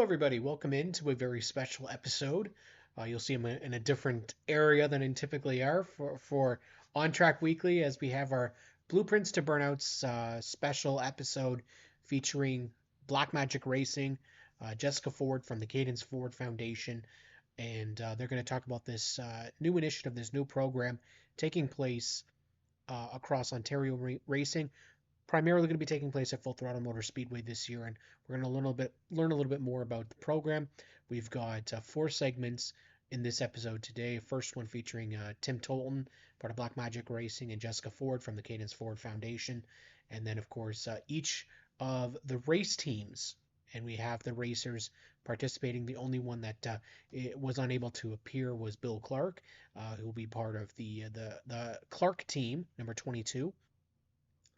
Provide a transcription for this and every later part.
everybody. Welcome into a very special episode. You'll see them in a different area than in typically are for ONTrack Weekly, as we have our Blueprints to Burnouts special episode featuring Black Magic Racing, Jessica Ford from the Cadence Ford Foundation, and they're going to talk about this new initiative, this new program taking place across Ontario racing, primarily going to be taking place at Full Throttle Motor Speedway this year, and we're going to learn a little bit more about the program. We've got four segments in this episode today. First one featuring Tim Tolton, part of Black Magic Racing, and Jessica Ford from the Cadence Ford Foundation, and then of course each of the race teams, and we have the racers participating. The only one that was unable to appear was Bill Clark, who will be part of the Clark team, number 22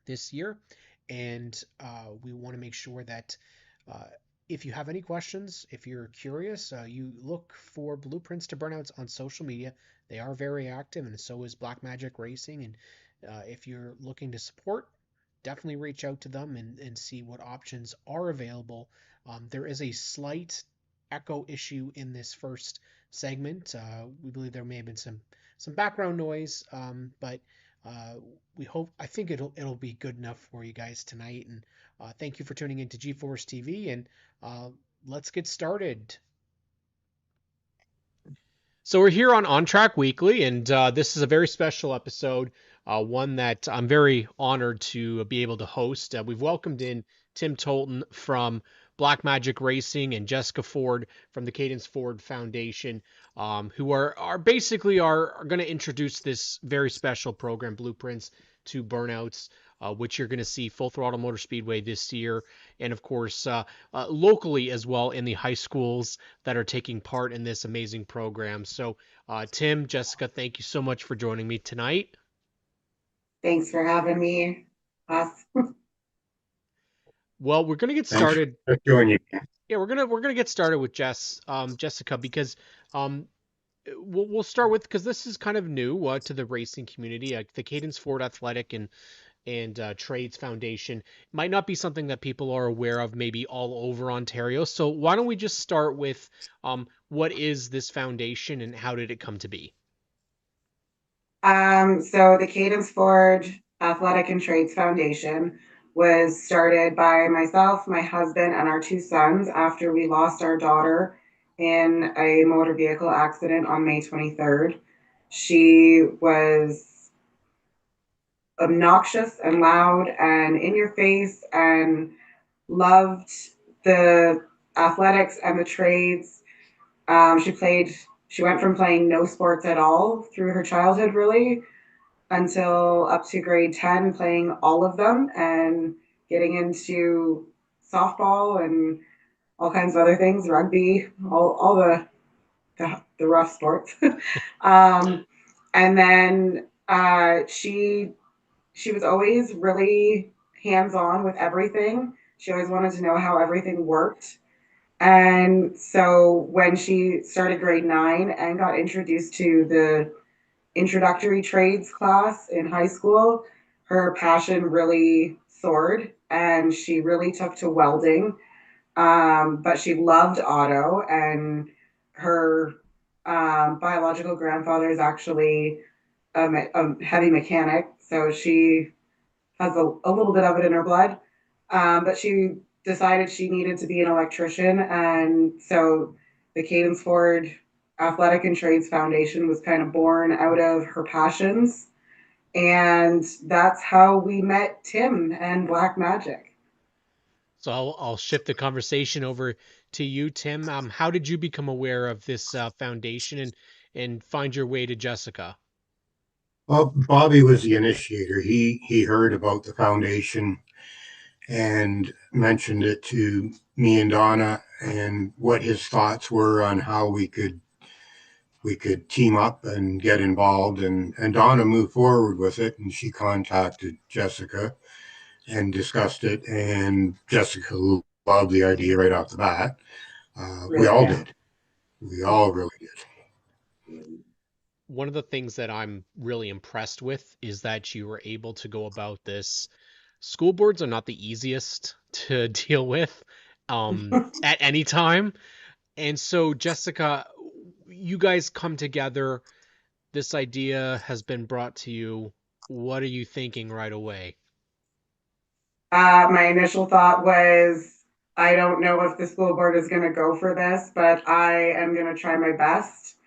this year. And we want to make sure that if you have any questions, if you're curious, you look for Blueprints to Burnouts on social media. They are very active, and so is Black Magic Racing. And if you're looking to support, definitely reach out to them and see what options are available. There is a slight echo issue in this first segment. We believe there may have been some background noise, but I think it'll be good enough for you guys tonight. And thank you for tuning into GeForce TV, and let's get started. So we're here on ONTrack Weekly, and this is a very special episode, one that I'm very honored to be able to host. We've welcomed in Tim Tolton from Black Magic Racing and Jessica Ford from the Cadence Ford Foundation, who are basically going to introduce this very special program, Blueprints to Burnouts, which you're going to see Full Throttle Motor Speedway this year, and of course locally as well in the high schools that are taking part in this amazing program. So Tim, Jessica, thank you so much for joining me tonight. Thanks for having me. Well, we're gonna get started. Yeah, we're gonna get started with Jessica, because we'll start with, because this is kind of new to the racing community. The Cadence Ford Athletic and Trades Foundation might not be something that people are aware of, maybe all over Ontario. So why don't we just start with what is this foundation and how did it come to be? So the Cadence Ford Athletic and Trades Foundation was started by myself, my husband, and our two sons after we lost our daughter in a motor vehicle accident on May 23rd. She was obnoxious and loud and in your face and loved the athletics and the trades. She went from playing no sports at all through her childhood, really, until up to grade 10, playing all of them and getting into softball and all kinds of other things, rugby, all the rough sports. um, and then she was always really hands on with everything. She always wanted to know how everything worked. And so when she started grade 9 and got introduced to the introductory trades class in high school, her passion really soared and she really took to welding. But she loved auto, and her biological grandfather is actually a heavy mechanic, so she has a little bit of it in her blood. But she decided she needed to be an electrician, and so the Cadence Ford Athletic and Trades Foundation was kind of born out of her passions. And that's how we met Tim and Black Magic. So I'll shift the conversation over to you, Tim. How did you become aware of this foundation and find your way to Jessica? Well, Bobby was the initiator. He heard about the foundation and mentioned it to me and Donna, and what his thoughts were on how we could team up and get involved. And Donna moved forward with it, and she contacted Jessica and discussed it. And Jessica loved the idea right off the bat. We all did. We all really did. One of the things that I'm really impressed with is that you were able to go about this. School boards are not the easiest to deal with. at any time. And so, Jessica, you guys come together. This idea has been brought to you. What are you thinking right away? My initial thought was, I don't know if the school board is going to go for this, but I am going to try my best.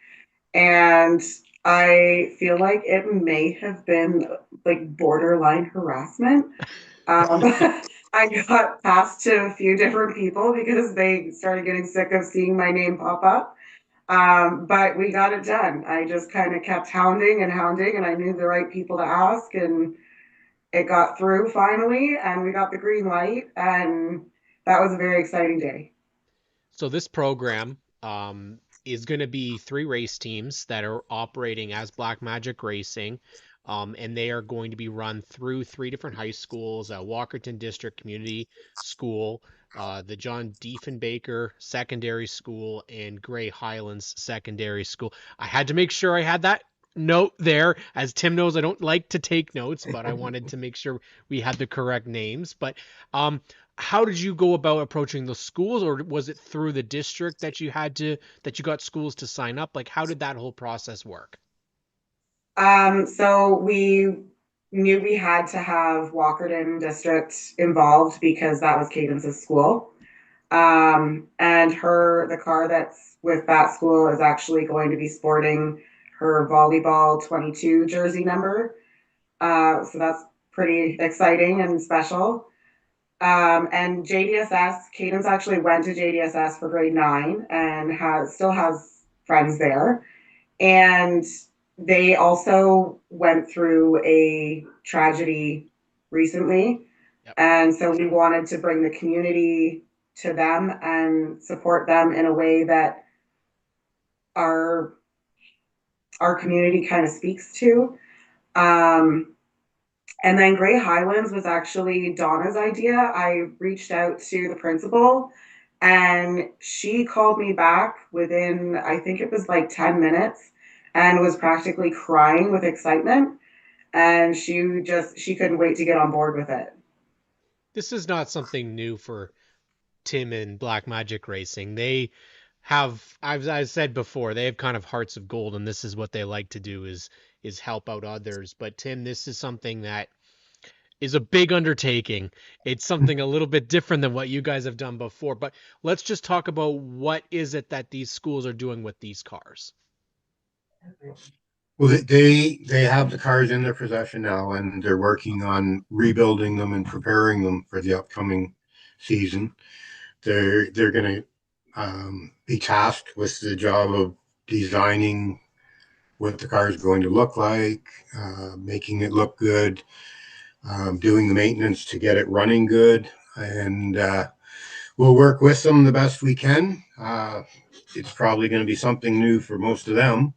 And I feel like it may have been like borderline harassment. Um, I got passed to a few different people because they started getting sick of seeing my name pop up. But we got it done. I just kind of kept hounding, and I knew the right people to ask, and it got through finally, and we got the green light, and that was a very exciting day. So this program is going to be three race teams that are operating as Black Magic Racing, and they are going to be run through three different high schools: Walkerton District Community School, the John Diefenbaker Secondary School, and Gray Highlands Secondary School. I had to make sure I had that note there. As Tim knows, I don't like to take notes, but I wanted to make sure we had the correct names. But um, how did you go about approaching the schools, or was it through the district that you got schools to sign up? Like, how did that whole process work? So we knew we had to have Walkerton District involved because that was Cadence's school. And the car that's with that school is actually going to be sporting her volleyball 22 jersey number. So that's pretty exciting and special. And JDSS, Cadence actually went to JDSS for grade 9 and still has friends there. And they also went through a tragedy recently. Yep. And so we wanted to bring the community to them and support them in a way that our our community kind of speaks to. Um, and then Gray Highlands was actually Donna's idea. I reached out to the principal and she called me back within, I think it was like 10 minutes, and was practically crying with excitement. And she couldn't wait to get on board with it. This is not something new for Tim and Black Magic Racing. They have, I've said before, they have kind of hearts of gold, and this is what they like to do is help out others. But Tim, this is something that is a big undertaking. It's something a little bit different than what you guys have done before. But let's just talk about what is it that these schools are doing with these cars. Well, they have the cars in their possession now, and they're working on rebuilding them and preparing them for the upcoming season. They're going to be tasked with the job of designing what the car is going to look like, making it look good, doing the maintenance to get it running good, and we'll work with them the best we can. It's probably going to be something new for most of them.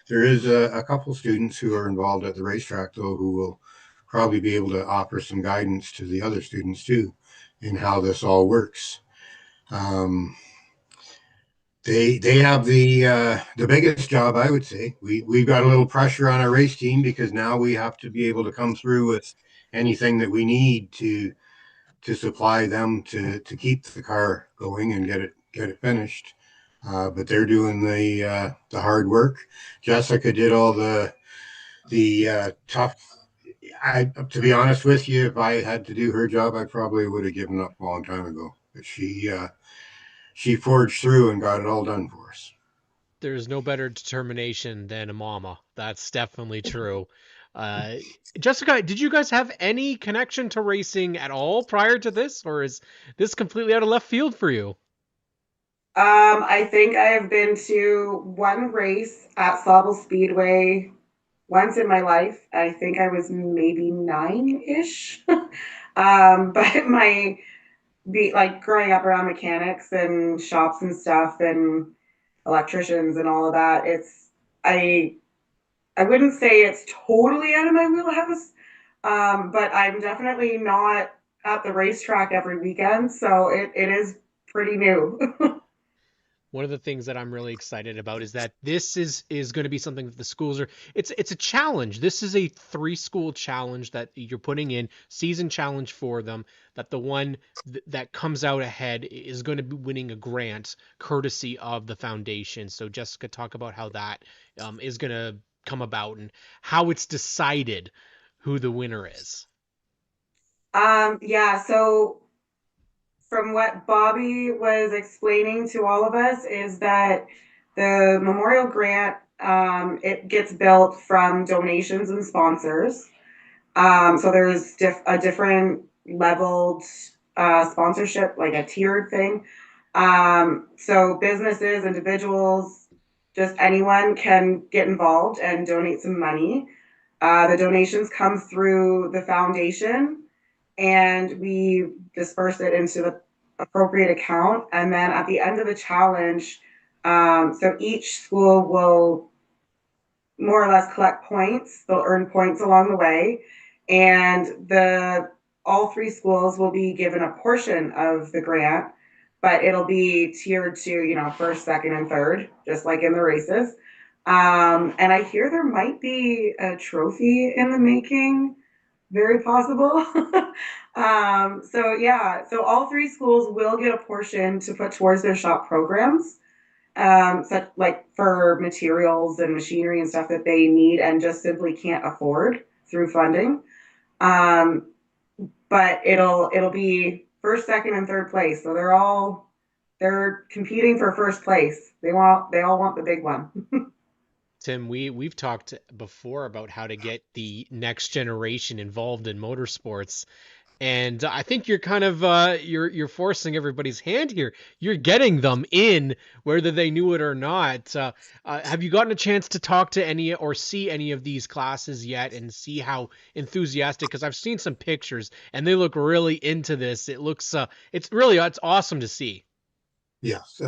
There is a couple students who are involved at the racetrack, though, who will probably be able to offer some guidance to the other students too in how this all works. Um, they have the biggest job, I would say. We've got a little pressure on our race team because now we have to be able to come through with anything that we need to supply them to keep the car going and get it finished. But they're doing the hard work. Jessica did all the tough. To be honest with you, if I had to do her job, I probably would have given up a long time ago. But she forged through and got it all done for us. There's no better determination than a mama. That's definitely true. Uh, Jessica, did you guys have any connection to racing at all prior to this, or is this completely out of left field for you? I think I have been to one race at Sauble Speedway once in my life. I think I was maybe 9-ish. But like growing up around mechanics and shops and stuff and electricians and all of that, I I wouldn't say it's totally out of my wheelhouse, but I'm definitely not at the racetrack every weekend, so it is pretty new. one of the things that I'm really excited about is that this is going to be something that the schools are. It's a challenge. This is a 3 school challenge that you're putting in, season challenge for them. That the one that comes out ahead is going to be winning a grant courtesy of the foundation. So Jessica, talk about how that is going to come about and how it's decided who the winner is. Yeah, so from what Bobby was explaining to all of us is that the memorial grant, it gets built from donations and sponsors. So there's a different leveled sponsorship, like a tiered thing. So businesses, individuals, just anyone can get involved and donate some money. The donations come through the foundation, and we disperse it into the appropriate account. And then at the end of the challenge, so each school will more or less collect points. They'll earn points along the way, and the all 3 schools will be given a portion of the grant, but it'll be tiered to first, second, and third, just like in the races. And I hear there might be a trophy in the making, very possible. So yeah, so all 3 schools will get a portion to put towards their shop programs, such like for materials and machinery and stuff that they need and just simply can't afford through funding. Um, but it'll be first, second, and third place. So they're competing for first place. They all want the big one. Tim, we've talked before about how to get the next generation involved in motorsports, and I think you're kind of you're forcing everybody's hand here. You're getting them in, whether they knew it or not. Have you gotten a chance to talk to any or see any of these classes yet, and see how enthusiastic? Because I've seen some pictures, and they look really into this. It looks it's awesome to see. Yes,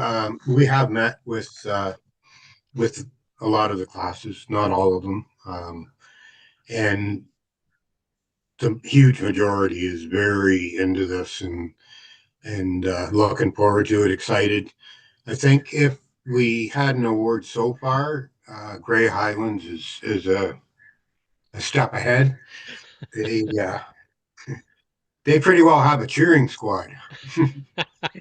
we have met with a lot of the classes, not all of them, and the huge majority is very into this and looking forward to it, excited. I think if we had an award so far, Gray Highlands is a step ahead. They they pretty well have a cheering squad, so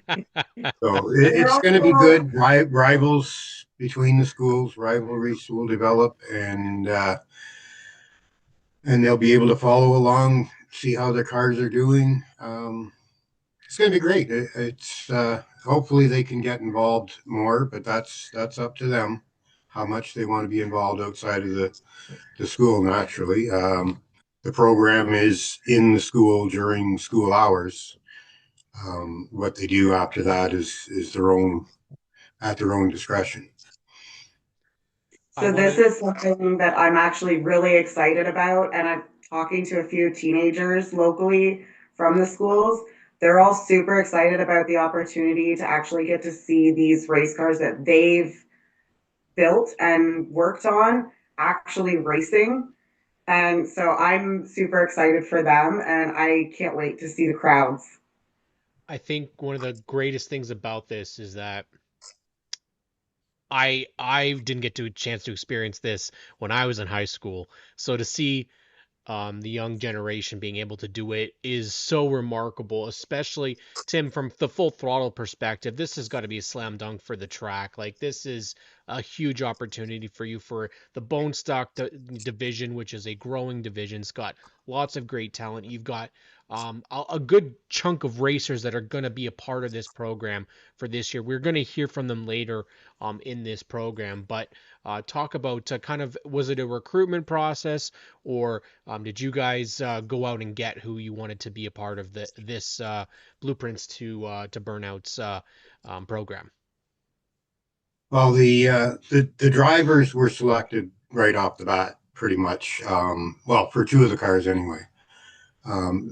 And they're it's going to be also good. Rivals between the schools, rivalries will develop, and they'll be able to follow along, see how their cars are doing. It's going to be great. It's hopefully they can get involved more, but that's up to them how much they want to be involved outside of the school. Naturally, the program is in the school during school hours. What they do after that is their own at their own discretion. I So want this to. is something that I'm actually really excited about, and I'm talking to a few teenagers locally from the schools. They're all super excited about the opportunity to actually get to see these race cars that they've built and worked on actually racing. And so I'm super excited for them, and I can't wait to see the crowds. I think one of the greatest things about this is that I didn't get to a chance to experience this when I was in high school. So to see the young generation being able to do it is so remarkable, especially Tim from the full throttle perspective. This has got to be a slam dunk for the track. Like this is a huge opportunity for you for the bone stock division, which is a growing division. It's got lots of great talent. You've got a good chunk of racers that are going to be a part of this program for this year. We're going to hear from them later in this program, but talk about kind of was it a recruitment process or did you guys go out and get who you wanted to be a part of this Blueprints to Burnouts program? Well, the drivers were selected right off the bat, pretty much. Well, for 2 of the cars anyway.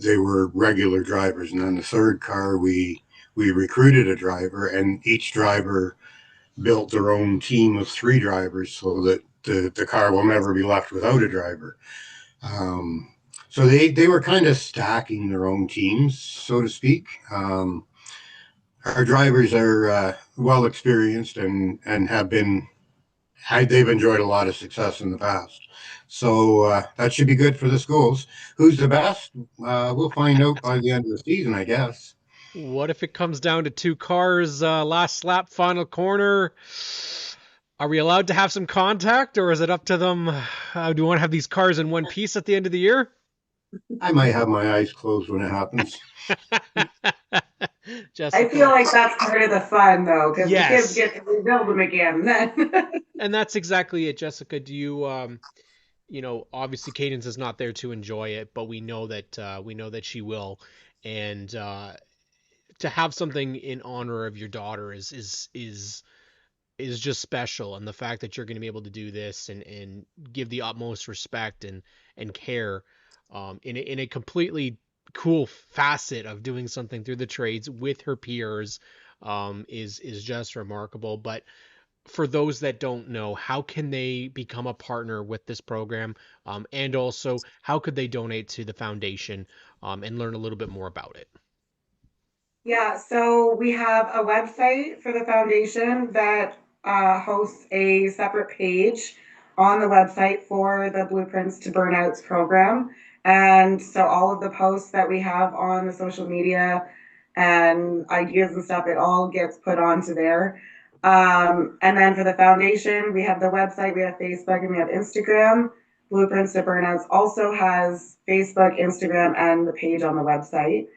They were regular drivers, and then the third car we recruited a driver, and each driver built their own team of 3 drivers, so that the car will never be left without a driver. Um, so they were kind of stacking their own teams, so to speak. our drivers are well experienced and have been they've enjoyed a lot of success in the past. So that should be good for the schools. Who's the best? We'll find out by the end of the season, I guess. What if it comes down to two cars, last lap, final corner? Are we allowed to have some contact, or is it up to them? Do you want to have these cars in one piece at the end of the year? I might have my eyes closed when it happens. I feel Jessica, like that's part of the fun, though, because the kids yes. get to rebuild them again then. And that's exactly it, Jessica. Do you, obviously Cadence is not there to enjoy it, but we know that she will. And to have something in honor of your daughter is just special, and the fact that you're going to be able to do this and give the utmost respect and care in a completely cool facet of doing something through the trades with her peers is just remarkable. But for those that don't know, how can they become a partner with this program, and also how could they donate to the foundation and learn a little bit more about it? Yeah, so we have a website for the foundation that hosts a separate page on the website for the Blueprints to Burnouts program. And so all of the posts that we have on the social media and ideas and stuff, it all gets put onto there. And then for the foundation, we have the website, we have Facebook, and we have Instagram. Blueprints to Burnouts also has Facebook, Instagram, and the page on the website.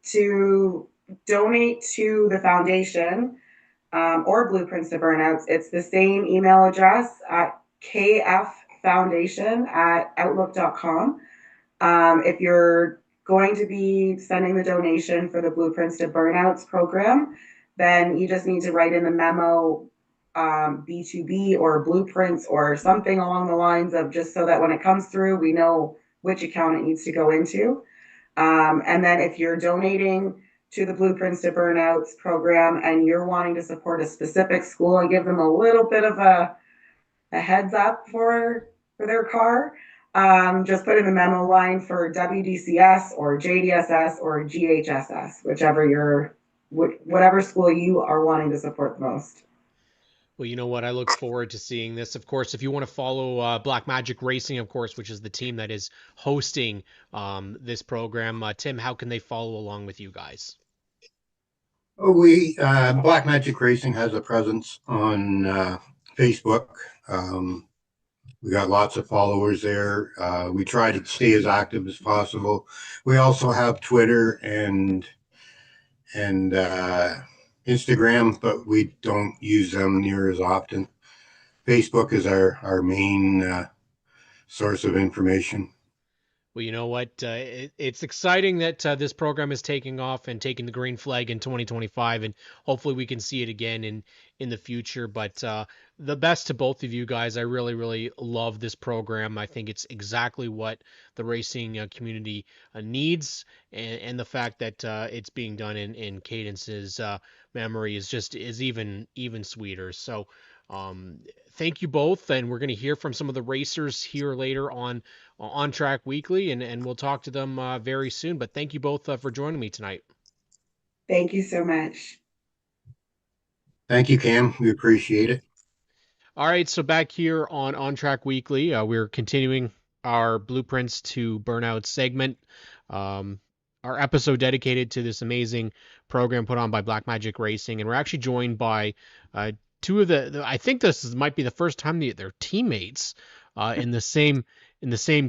To donate to the foundation or Blueprints to Burnouts, it's the same email address at kffoundation@outlook.com. If you're going to be sending the donation for the Blueprints to Burnouts program, then you just need to write in the memo B2B or blueprints or something along the lines of, just so that when it comes through, we know which account it needs to go into. And then if you're donating to the Blueprints to Burnouts program and you're wanting to support a specific school and give them a little bit of a heads up for their car, just put in the memo line for WDCS or JDSS or GHSS, whatever school you are wanting to support the most. Well, you know what? I look forward to seeing this. Of course, if you want to follow Black Magic Racing, of course, which is the team that is hosting this program, Tim, how can they follow along with you guys? We Black Magic Racing has a presence on Facebook. We got lots of followers there. We try to stay as active as possible. We also have Twitter and Instagram, but we don't use them near as often. Facebook is our main source of information. Well, you know what? It's exciting that this program is taking off and taking the green flag in 2025, and hopefully we can see it again in the future. But the best to both of you guys. I really, really love this program. I think it's exactly what the racing community needs, and the fact that it's being done in Cadence's memory is even sweeter. So. Thank you both, and we're going to hear from some of the racers here later on Track Weekly, and we'll talk to them very soon. But thank you both for joining me tonight. Thank you so much. Thank you, Cam. We appreciate it. All right, so back here on ONTrack Weekly, we're continuing our Blueprints to Burnout segment. Our episode dedicated to this amazing program put on by Black Magic Racing, and we're actually joined by two of I think might be the first time they're teammates in the same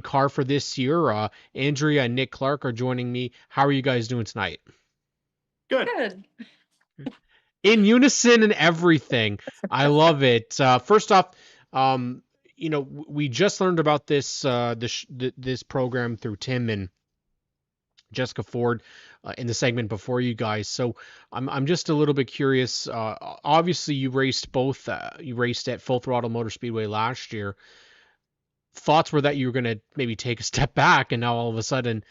car for this year. Andrea and Nick Clark are joining me. How are you guys doing tonight? Good. In unison and everything. I love it. First off, we just learned about this program through Tim and Jessica Ford in the segment before you guys. So I'm just a little bit curious. Obviously, you raced both. You raced at Full Throttle Motor Speedway last year. Thoughts were that you were going to maybe take a step back, and now all of a sudden,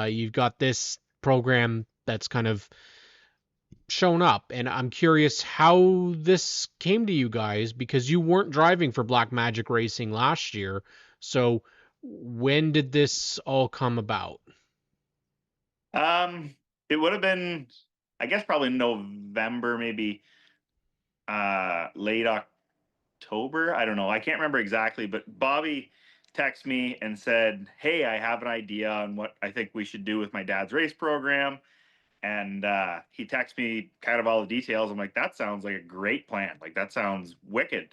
you've got this program that's kind of shown up. And I'm curious how this came to you guys, because you weren't driving for Black Magic Racing last year. So when did this all come about? It would have been, I guess probably November, maybe late October. I don't know. I can't remember exactly, but Bobby texted me and said, "Hey, I have an idea on what I think we should do with my dad's race program." And he texted me kind of all the details. I'm like, that sounds like a great plan. Like, that sounds wicked.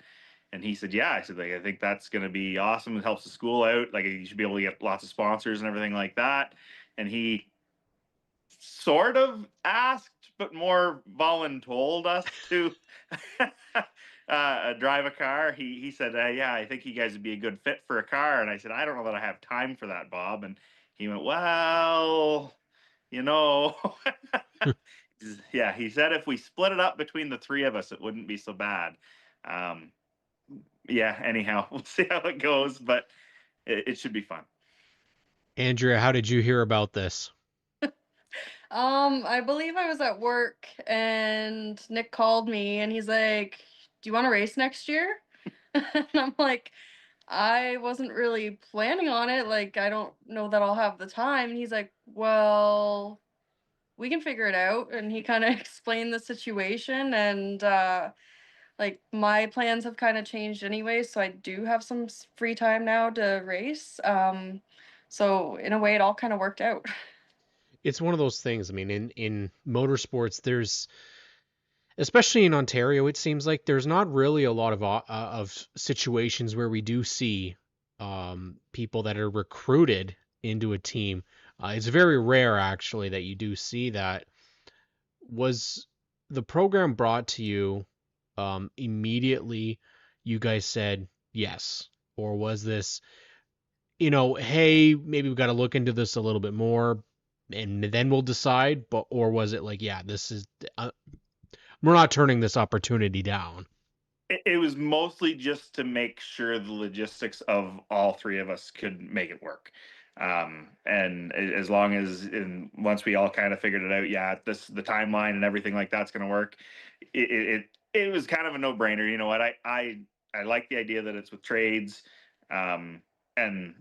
And he said, yeah. I said, like, I think that's going to be awesome. It helps the school out. Like, you should be able to get lots of sponsors and everything like that. And he sort of asked, but more voluntold us to drive a car. He said, yeah, I think you guys would be a good fit for a car. And I said, I don't know that I have time for that, Bob. And he went, well, you know, yeah, he said if we split it up between the three of us, it wouldn't be so bad. Um, yeah, anyhow, we'll see how it goes, but it should be fun. Andrea, how did you hear about this? I believe I was at work and Nick called me and he's like, "Do you want to race next year?" And I'm like, "I wasn't really planning on it. Like, I don't know that I'll have the time." And he's like, "Well, we can figure it out." And he kind of explained the situation and like my plans have kind of changed anyway, so I do have some free time now to race. So in a way it all kind of worked out. It's one of those things. I mean, in motorsports, there's, especially in Ontario, it seems like there's not really a lot of situations where we do see people that are recruited into a team. It's very rare, actually, that you do see that. Was the program brought to you immediately? You guys said yes, or was this, hey, maybe we got to look into this a little bit more, and then we'll decide? But or was it like, yeah, this is we're not turning this opportunity down? It was mostly just to make sure the logistics of all three of us could make it work. And as long as once we all kind of figured it out, yeah, the timeline and everything like that's going to work. It was kind of a no brainer. You know what? I like the idea that it's with trades, and trying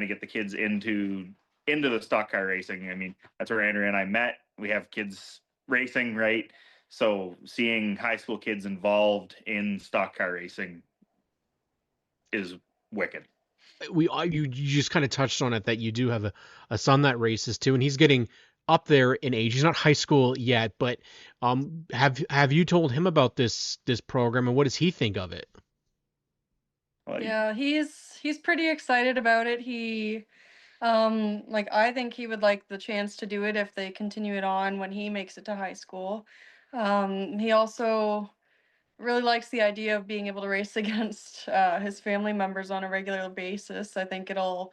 to get the kids into the stock car racing. I mean, that's where Andrea and I met. We have kids racing, right? So seeing high school kids involved in stock car racing is wicked. You just kind of touched on it, that you do have a son that races too, and he's getting up there in age. He's not high school yet, but have you told him about this program, and what does he think of it? Well, Yeah, he's pretty excited about it. Like I think he would like the chance to do it if they continue it on when he makes it to high school. He also really likes the idea of being able to race against his family members on a regular basis. I think it'll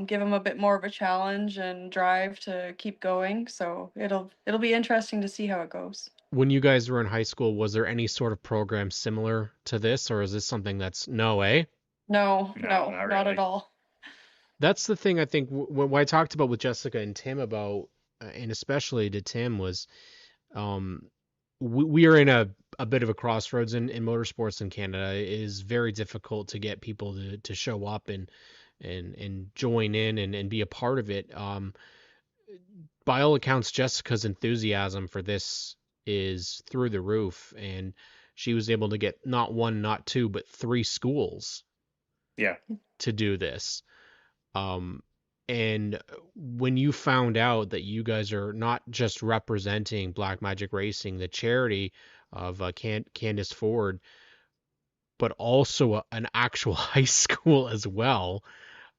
give him a bit more of a challenge and drive to keep going. So it'll be interesting to see how it goes. When you guys were in high school, was there any sort of program similar to this, or is this something that's no way? No, No, not not really. at all. That's the thing I think what I talked about with Jessica and Tim about, and especially to Tim, was we are in a bit of a crossroads in motorsports in Canada. It is very difficult to get people to show up and join in and be a part of it. By all accounts, Jessica's enthusiasm for this is through the roof, and she was able to get not one, not two, but three schools Yeah. to do this. And when you found out that you guys are not just representing Black Magic Racing, the charity of Candace Ford, but also an actual high school as well,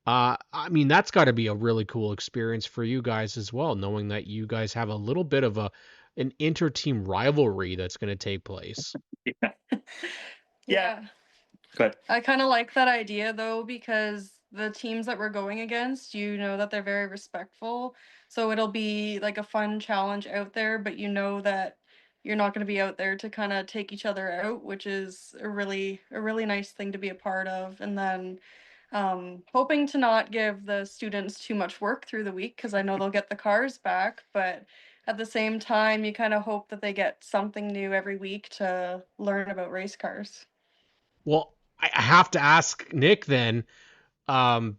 I mean, that's got to be a really cool experience for you guys as well, knowing that you guys have a little bit of an inter-team rivalry that's going to take place. Yeah. Yeah. But I kind of like that idea though, because the teams that we're going against, you know that they're very respectful. So it'll be like a fun challenge out there, but you know that you're not going to be out there to kind of take each other out, which is a really nice thing to be a part of. And then hoping to not give the students too much work through the week because I know they'll get the cars back, but at the same time, you kind of hope that they get something new every week to learn about race cars. Well, I have to ask Nick then,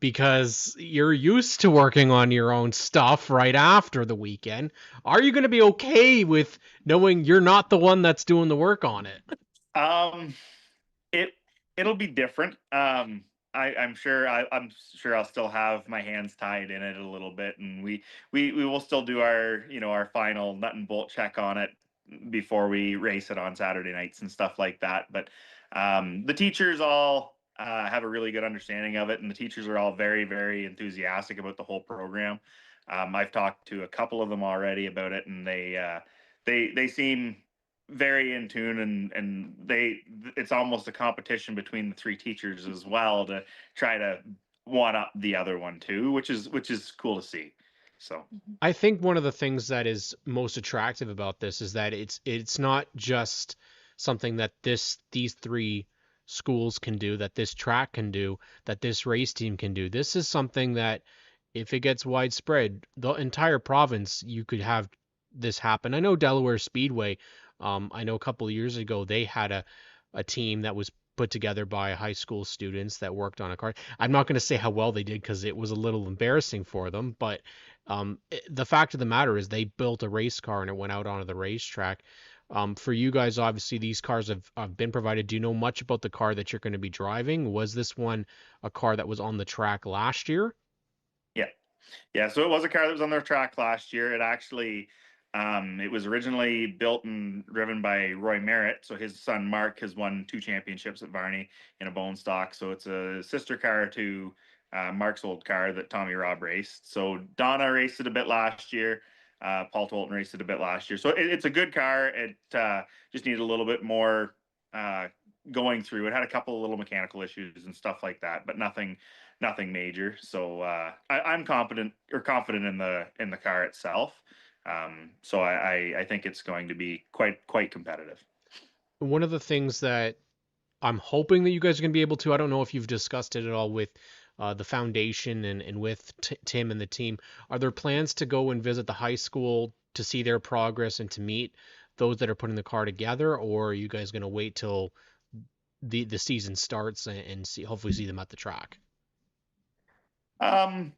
because you're used to working on your own stuff right after the weekend. Are you going to be okay with knowing you're not the one that's doing the work on it? It it'll be different. I'm sure I'm sure I'll still have my hands tied in it a little bit, and we will still do our our final nut and bolt check on it before we race it on Saturday nights and stuff like that. But the teachers all have a really good understanding of it, and the teachers are all very enthusiastic about the whole program. I've talked to a couple of them already about it, and they seem very in tune, and it's almost a competition between the three teachers as well to try to one up the other one too, which is cool to see. So I think one of the things that is most attractive about this is that it's not just something that these three schools can do, that this track can do, that this race team can do. This is something that if it gets widespread, the entire province, you could have this happen. I know Delaware Speedway, I know a couple of years ago they had a team that was put together by high school students that worked on a car. I'm not going to say how well they did because it was a little embarrassing for them, but the fact of the matter is they built a race car and it went out onto the racetrack. For you guys, obviously, these cars have been provided. Do you know much about the car that you're going to be driving? Was this one a car that was on the track last year? yeah. Yeah, so it was a car that was on their track last year. It actually, it was originally built and driven by Roy Merritt. So his son Mark has won 2 championships at Varney in a bone stock. So it's a sister car to Mark's old car that Tommy Robb raced. So Donna raced it a bit last year. Paul Tolton raced it a bit last year. So it's a good car. It just needed a little bit more uh, going through. It had a couple of little mechanical issues and stuff like that, but nothing major. So I'm confident in the car itself. So I think it's going to be quite competitive. One of the things that I'm hoping that you guys are going to be able to, I don't know if you've discussed it at all with the foundation and with Tim and the team. Are there plans to go and visit the high school to see their progress and to meet those that are putting the car together, or are you guys going to wait till the season starts and hopefully see them at the track? Um,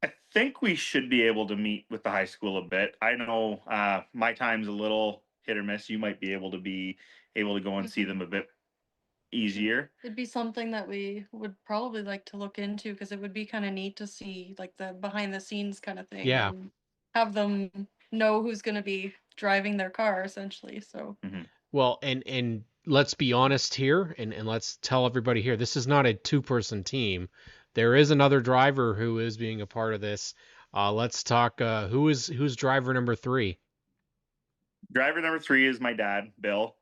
I think we should be able to meet with the high school a bit. I know my time's a little hit or miss. You might be able to go and see them a bit easier. It'd be something that we would probably like to look into because it would be kind of neat to see like the behind the scenes kind of thing Yeah. and have them know who's going to be driving their car essentially. So Mm-hmm. Well, and let's be honest here, and let's tell everybody here, this is not a two-person team. There is another driver who is being a part of this. Let's talk. Who's driver number three? Driver number 3 is my dad, Bill.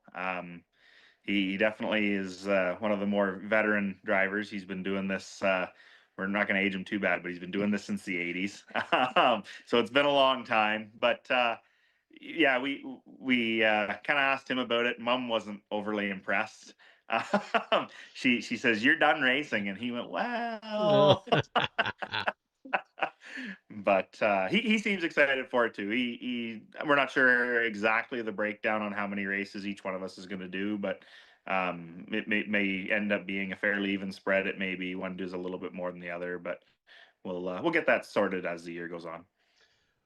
He definitely is one of the more veteran drivers. He's been doing this. We're not going to age him too bad, but he's been doing this since the '80s. So it's been a long time. But yeah, we kind of asked him about it. Mom wasn't overly impressed. She says you're done racing, and he went, well. But he seems excited for it too. He we're not sure exactly the breakdown on how many races each one of us is going to do, but it may end up being a fairly even spread. It may be one does a little bit more than the other, but we'll get that sorted as the year goes on.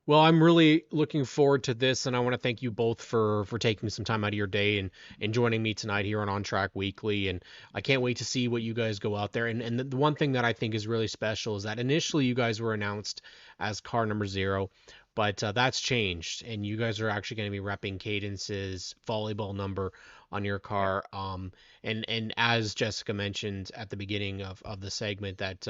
Well, I'm really looking forward to this, and I want to thank you both for taking some time out of your day and joining me tonight here on OnTrack Weekly. And I can't wait to see what you guys go out there. And the one thing that I think is really special is that initially you guys were announced as car number 0, but that's changed, and you guys are actually going to be repping Cadence's volleyball number on your car. And as Jessica mentioned at the beginning of the segment, that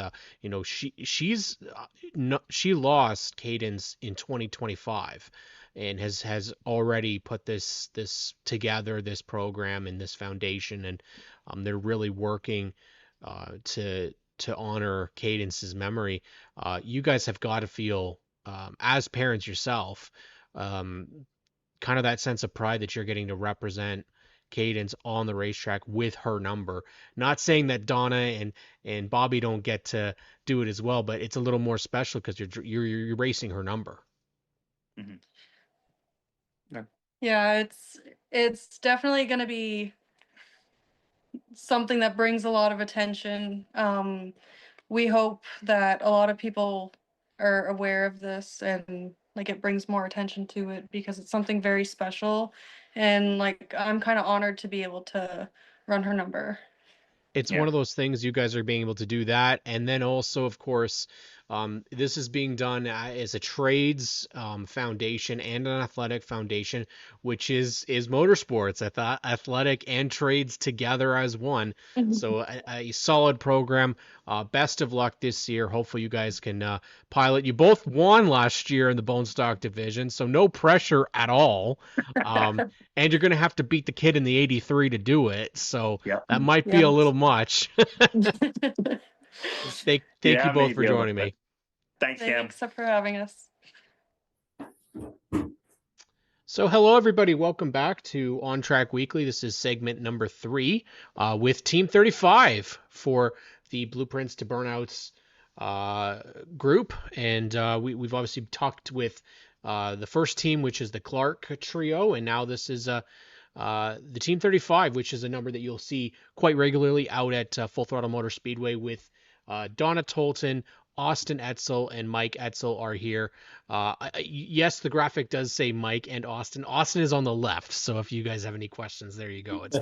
she lost Cadence in 2025 and has already put this together, this program and this foundation, and they're really working to honor Cadence's memory. You guys have got to feel, as parents yourself, kind of that sense of pride that you're getting to represent Cadence on the racetrack with her number. Not saying that Donna and Bobby don't get to do it as well, but it's a little more special because you're racing her number. Mm-hmm. Yeah. yeah, it's definitely going to be something that brings a lot of attention. we hope that a lot of people are aware of this and like it brings more attention to it because it's something very special. And like I'm kind of honored to be able to run her number. It's Yeah. one of those things you guys are being able to do that, and then also, of course, this is being done as a trades foundation and an athletic foundation, which is motorsports, athletic and trades together as one. So a solid program. Best of luck this year. Hopefully, you guys can pilot. You both won last year in the bone stock division, so no pressure at all. And you're going to have to beat the kid in the 83 to do it. So Yeah. that might be a Yeah. little much. Thank you Yeah, both for maybe a little joining bit. me. Thanks, Cam. Thanks for having us. So, hello everybody. Welcome back to ONTrack Weekly. This is segment number 3 with Team 35 for the Blueprints to Burnouts group. And we've obviously talked with the first team, which is the Clark trio, and now this is the Team 35, which is a number that you'll see quite regularly out at Full Throttle Motor Speedway with Donna Tolton, Austin Etzel, and Mike Etzel are here. Yes, the graphic does say Mike and Austin. Austin is on the left, so if you guys have any questions, there you go. It's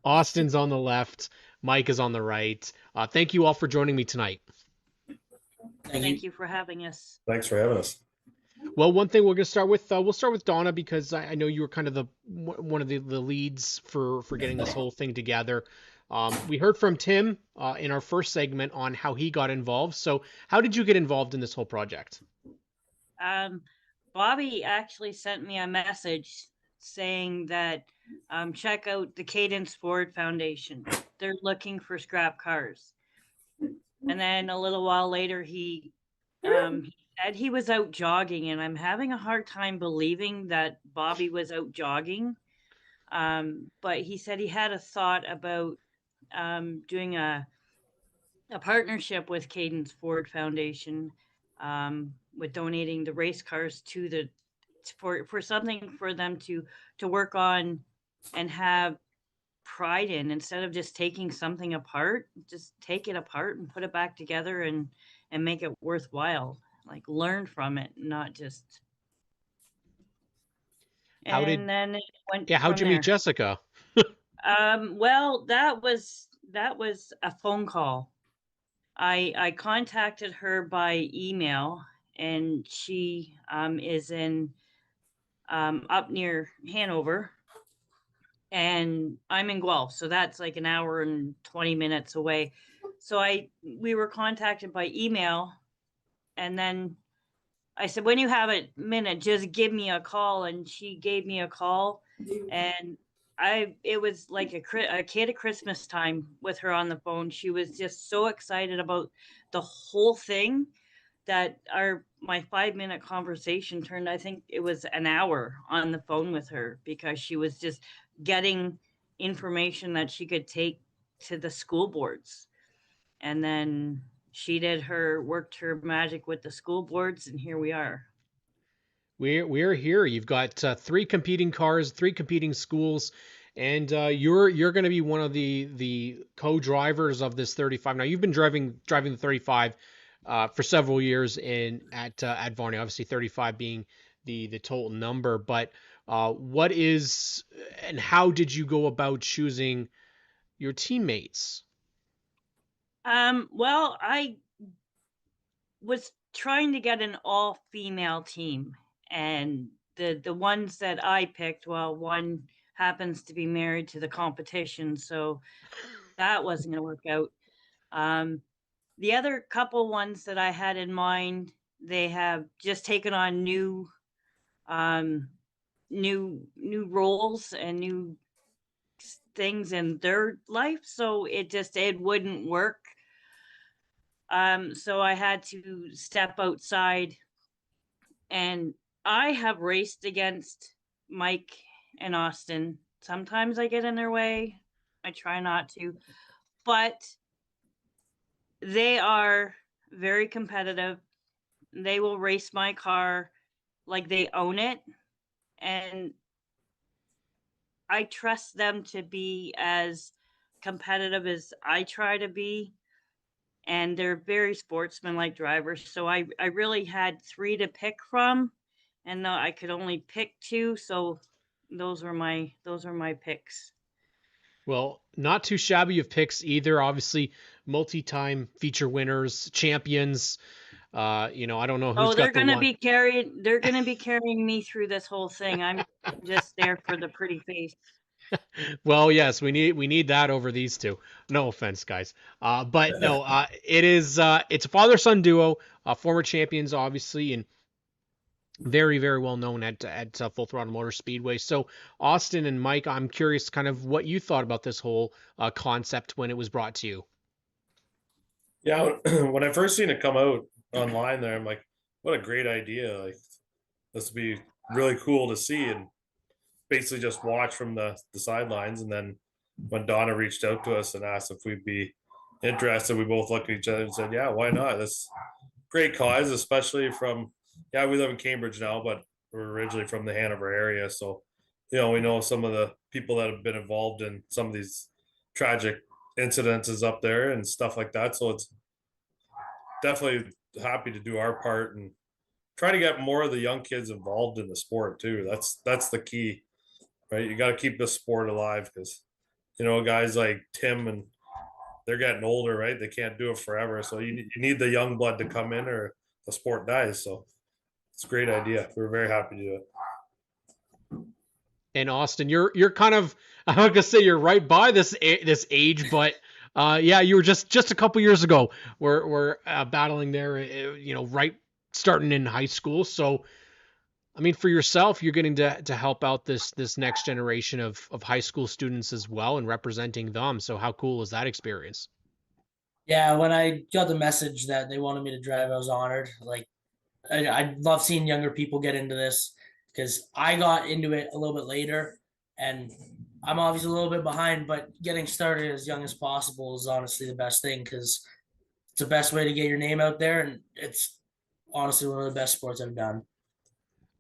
Austin's on the left, Mike is on the right. Thank you all for joining me tonight. Thank you for having us. Thanks for having us. Well, one thing we're going to start with, we'll start with Donna because I know you were kind of the one of the leads for getting this whole thing together. We heard from Tim in our first segment on how he got involved. So how did you get involved in this whole project? Bobby actually sent me a message saying that check out the Cadence Ford Foundation. They're looking for scrap cars. And then a little while later, he said he was out jogging, and I'm having a hard time believing that Bobby was out jogging. But he said he had a thought about doing a partnership with Cadence Ford Foundation, with donating the race cars to the for something for them to work on and have pride in, instead of just taking something apart. Just take it apart and put it back together and make it worthwhile. Like, learn from it, not just. And then it went How'd from you meet there. Jessica? Well, that was a phone call. I contacted her by email, and she is in up near Hanover, and I'm in Guelph, so that's like an hour and 20 minutes away. So we were contacted by email, and then I said, when you have a minute, just give me a call. And she gave me a call, and it was like a kid at Christmas time with her on the phone. She was just so excited about the whole thing that my 5-minute conversation turned, I think it was an hour on the phone with her, because she was just getting information that she could take to the school boards. And then she worked her magic with the school boards, and here we are. We're here. You've got 3 competing cars, 3 competing schools, and you're going to be one of the co-drivers of this 35. Now you've been driving the 35 for several years at Varney. Obviously 35 being the total number, but what is and how did you go about choosing your teammates? Well, I was trying to get an all-female team, and the ones that I picked, well, one happens to be married to the competition, so that wasn't going to work out. The other couple ones that I had in mind, they have just taken on new roles and new things in their life, so it wouldn't work. So I had to step outside, and I have raced against Mike and Austin. Sometimes I get in their way. I try not to, but they are very competitive. They will race my car like they own it, and I trust them to be as competitive as I try to be. and they're very sportsmanlike drivers. So I really had 3 to pick from, and I could only pick 2, so those are my picks. Well, not too shabby of picks either. Obviously, multi-time feature winners, champions. I don't know Oh, who's got the one. they're gonna be carrying me through this whole thing. I'm just there for the pretty face. Well, yes, we need that over these two. No offense, guys. But no, it's a father-son duo, former champions, obviously, and very, very well known at Full Throttle Motor Speedway. So, Austin and Mike, I'm curious, kind of what you thought about this whole concept when it was brought to you. Yeah, when I first seen it come out online there, I'm like, what a great idea. Like this would be really cool to see and basically just watch from the sidelines. And then when Donna reached out to us and asked if we'd be interested, we both looked at each other and said, yeah, why not? That's great cause, especially from, yeah, we live in Cambridge now, but we're originally from the Hanover area. So, we know some of the people that have been involved in some of these tragic incidences up there and stuff like that. So it's definitely happy to do our part and try to get more of the young kids involved in the sport too. That's the key, right? You got to keep the sport alive because guys like Tim and they're getting older, right? They can't do it forever, so you need the young blood to come in, or the sport dies. So it's a great idea. We're very happy to do it. And Austin, you're kind of, I'm not gonna say you're right by this age, but yeah, you were just a couple years ago. We're battling there, right starting in high school. So I mean, for yourself, you're getting to help out this next generation of high school students as well and representing them. So how cool is that experience? Yeah, when I got the message that they wanted me to drive, I was honored. Like, I love seeing younger people get into this because I got into it a little bit later, and I'm obviously a little bit behind. But getting started as young as possible is honestly the best thing because it's the best way to get your name out there, and it's honestly one of the best sports I've done.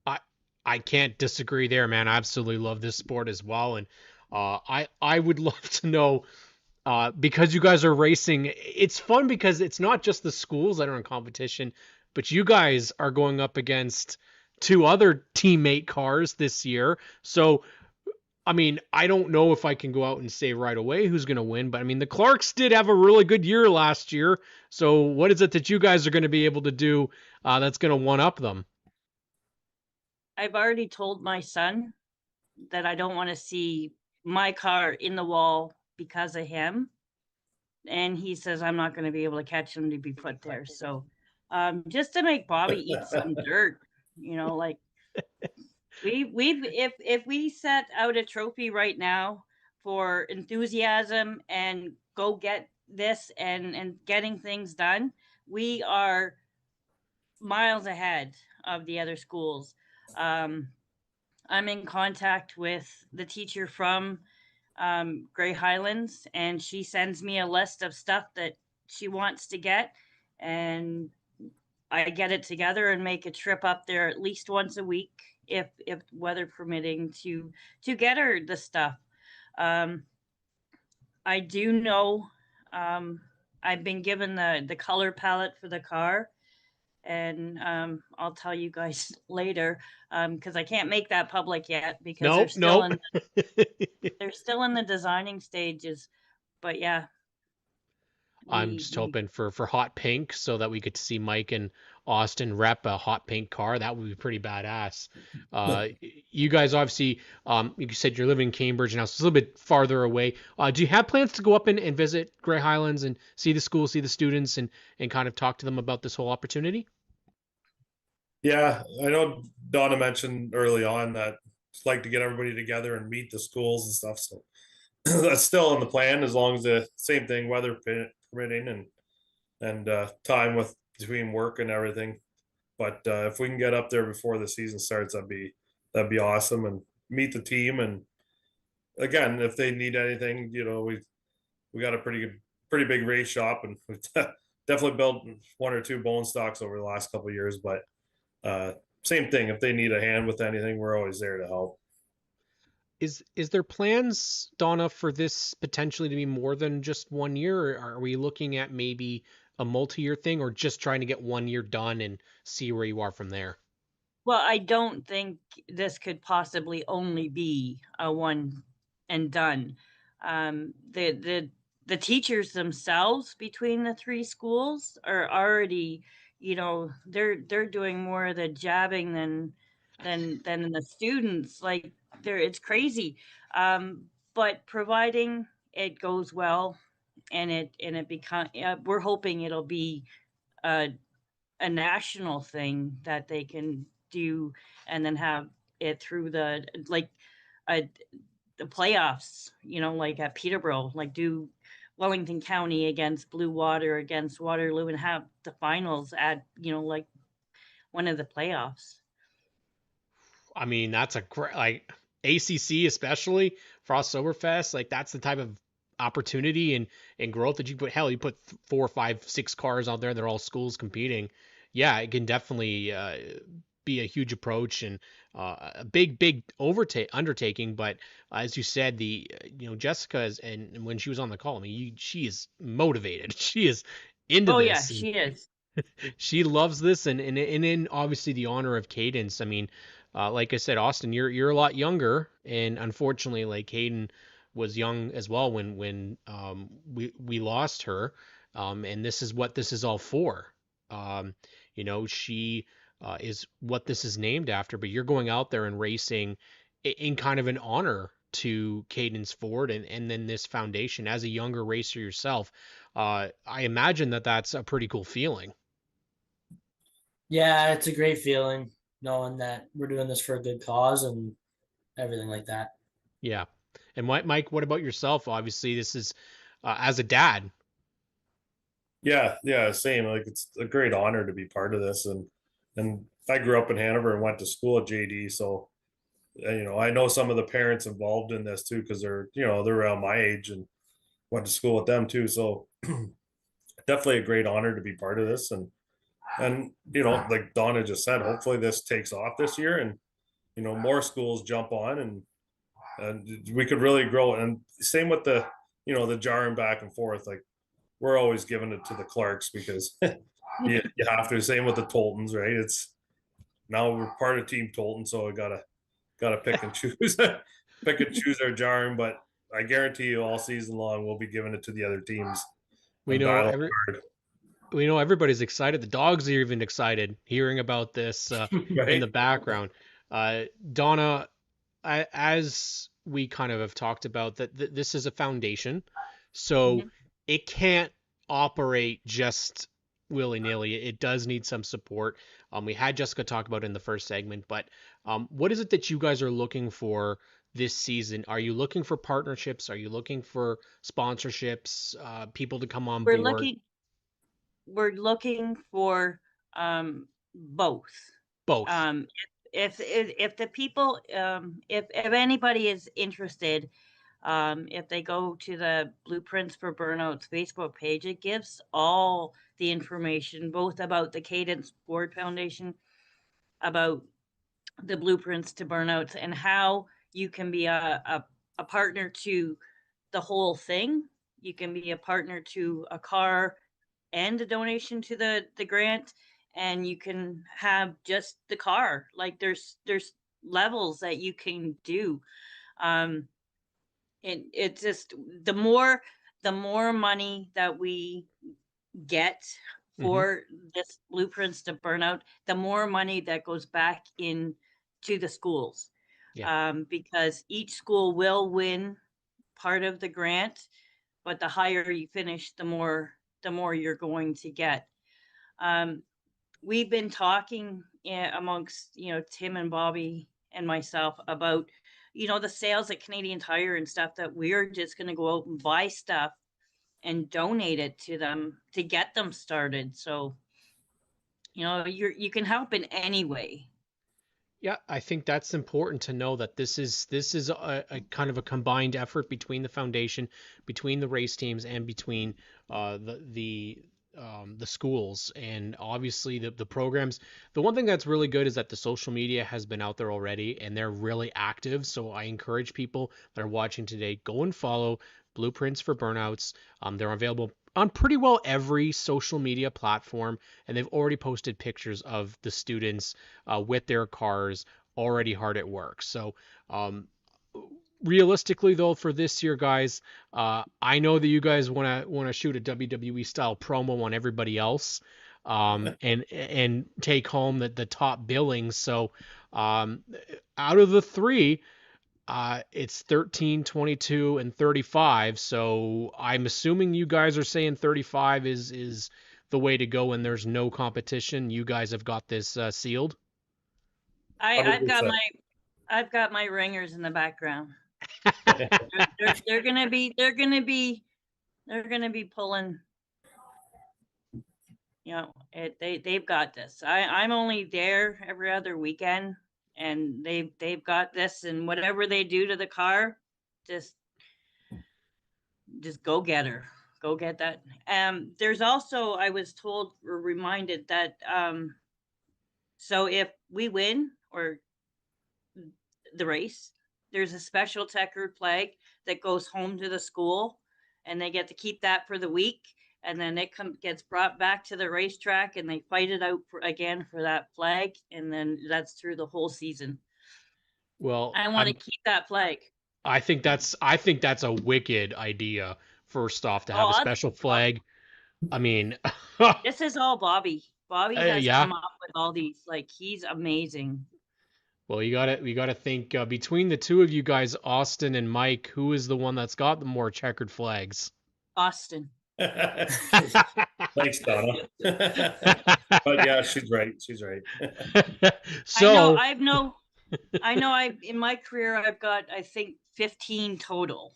I I can't disagree there, man. I absolutely love this sport as well, and I would love to know because you guys are racing. It's fun because it's not just the schools that are in competition, but you guys are going up against two other teammate cars this year. So, I mean, I don't know if I can go out and say right away who's going to win, but I mean, the Clarks did have a really good year last year. So, what is it that you guys are going to be able to do that's going to one up them? I've already told my son that I don't want to see my car in the wall because of him. And he says I'm not going to be able to catch him to be put there. So just to make Bobby eat some dirt, like we've if we set out a trophy right now for enthusiasm and go get this and getting things done, we are miles ahead of the other schools. Um, I'm in contact with the teacher from Grey Highlands, and she sends me a list of stuff that she wants to get, and I get it together and make a trip up there at least once a week, if weather permitting, to get her the stuff. Um, I do know I've been given the color palette for the car, and I'll tell you guys later because I can't make that public yet because Nope, nope. they're still in the designing stages. But yeah, I'm we just we hoping for hot pink so that we get to see Mike and Austin rep a hot pink car. That would be pretty badass. You guys obviously, you said you're living in Cambridge now, so it's a little bit farther away. Do you have plans to go up and visit Grey Highlands and see the school, see the students, and kind of talk to them about this whole opportunity? Yeah, I know Donna mentioned early on that it's like to get everybody together and meet the schools and stuff. So that's still in the plan as long as the same thing, weather permitting and time with between work and everything. But if we can get up there before the season starts, that'd be awesome and meet the team. And again, if they need anything, we got a pretty big race shop, and we definitely built one or two bone stocks over the last couple of years. But uh, same thing, if they need a hand with anything, we're always there to help. Is there plans, Donna, for this potentially to be more than just 1 year? Or are we looking at maybe a multi-year thing, or just trying to get 1 year done and see where you are from there? Well, I don't think this could possibly only be a one and done. The teachers themselves between the three schools are already, they're doing more of the jabbing than the students. Like it's crazy. But providing it goes well and it become we're hoping it'll be a national thing that they can do and then have it through uh, the playoffs, like at Peterborough, like do Wellington County against Blue Water against Waterloo and have the finals at, like one of the playoffs. I mean, that's a great, like, ACC, especially Frost Soberfest, like that's the type of opportunity and growth that you put. Hell, you put 4, 5, 6 cars out there. They're all schools competing. Yeah, it can definitely be a huge approach and a big undertaking. But as you said, Jessica is, and when she was on the call, I mean, she is motivated. She is into Oh yeah, this, and she is. she loves this, and in obviously the honor of Cadence. I mean, like I said, Austin, you're a lot younger, and unfortunately, like Hayden was young as well when we lost her, and this is what this is all for. She is what this is named after, but you're going out there and racing in kind of an honor to Cadence Ford and then this foundation as a younger racer yourself. I imagine that that's a pretty cool feeling. Yeah, it's a great feeling knowing that we're doing this for a good cause and everything like that. Yeah. And Mike, what about yourself? Obviously, this is as a dad. Yeah, same. Like it's a great honor to be part of this, and I grew up in Hanover and went to school at JD, so I know some of the parents involved in this too because they're around my age and went to school with them too. So definitely a great honor to be part of this, and like Donna just said, hopefully this takes off this year and more schools jump on and we could really grow. And same with the jarring back and forth, like we're always giving it to the Clarks because you have to. Same with the Toltons, right? It's now we're part of Team Tolton, so we gotta pick and choose, pick and choose our jarring. But I guarantee you, all season long, we'll be giving it to the other teams We and know battle every hard, we know everybody's excited. The dogs are even excited hearing about this in the right? background. Donna, as we kind of have talked about, that this is a foundation, so Mhm. it can't operate just willy-nilly. It does need some support. We had Jessica talk about it in the first segment, but what is it that you guys are looking for this season? Are you looking for partnerships? Are you looking for sponsorships? People to come on We're board? looking we're looking for both. Both. Um, if the people if anybody is interested, if they go to the Blueprints for Burnouts Facebook page, it gives all the information both about the Cadence Board Foundation, about the Blueprints to Burnouts, and how you can be a partner to the whole thing. You can be a partner to a car and a donation to the grant, and you can have just the car. Like there's levels that you can do. um it's just the more money that we get Hmm. for this Blueprints to Burnout, the more money that goes back in to the schools, Yeah. because each school will win part of the grant, but the higher you finish, the more you're going to get. Um, we've been talking amongst Tim and Bobby and myself about the sales at Canadian Tire and stuff, that we're just going to go out and buy stuff and donate it to them to get them started. So you can help in any way. Yeah, I think that's important to know that this is a kind of a combined effort between the foundation, between the race teams, and between the schools, and obviously the programs. The one thing that's really good is that the social media has been out there already, and they're really active. So I encourage people that are watching today, go and follow Blueprints for Burnouts. They're available on pretty well every social media platform, and they've already posted pictures of the students with their cars already hard at work. So realistically though, for this year, guys, I know that you guys want to shoot a WWE style promo on everybody else, and take home the top billings. So out of the three, it's 13, 22, and 35. So I'm assuming you guys are saying 35 is the way to go, and there's no competition. You guys have got this sealed. I've got 100%. my ringers in the background. They're gonna be pulling. You know, they've got this. I'm only there every other weekend, and they've got this. And whatever they do to the car, just go get her. Go get that. There's also, I was told or reminded that so if we win or the race, there's a special checkered flag that goes home to the school, and they get to keep that for the week. And then it gets brought back to the racetrack, and they fight it out again for that flag, and then that's through the whole season. Well, I want to keep that flag. I think that's a wicked idea. First off, to have a special flag. I mean, this is all Bobby. Bobby has come up with all these. Like, he's amazing. Well, you gotta think between the two of you guys, Austin and Mike, who is the one that's got the more checkered flags? Austin. Thanks, Donna. But yeah, she's right. She's right. So I know in my career I've got, I think, 15 total.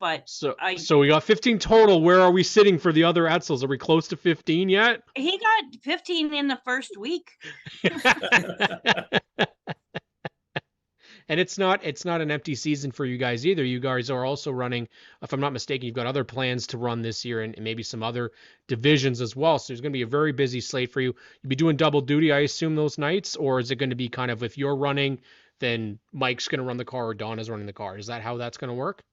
But so we got 15 total. Where are we sitting for the other Edsels? Are we close to 15 yet? He got 15 in the first week. And it's not an empty season for you guys either. You guys are also running, if I'm not mistaken, you've got other plans to run this year, and maybe some other divisions as well. So there's going to be a very busy slate for you. You'll be doing double duty, I assume, those nights, or is it going to be kind of, if you're running, then Mike's going to run the car or Donna's running the car? Is that how that's going to work?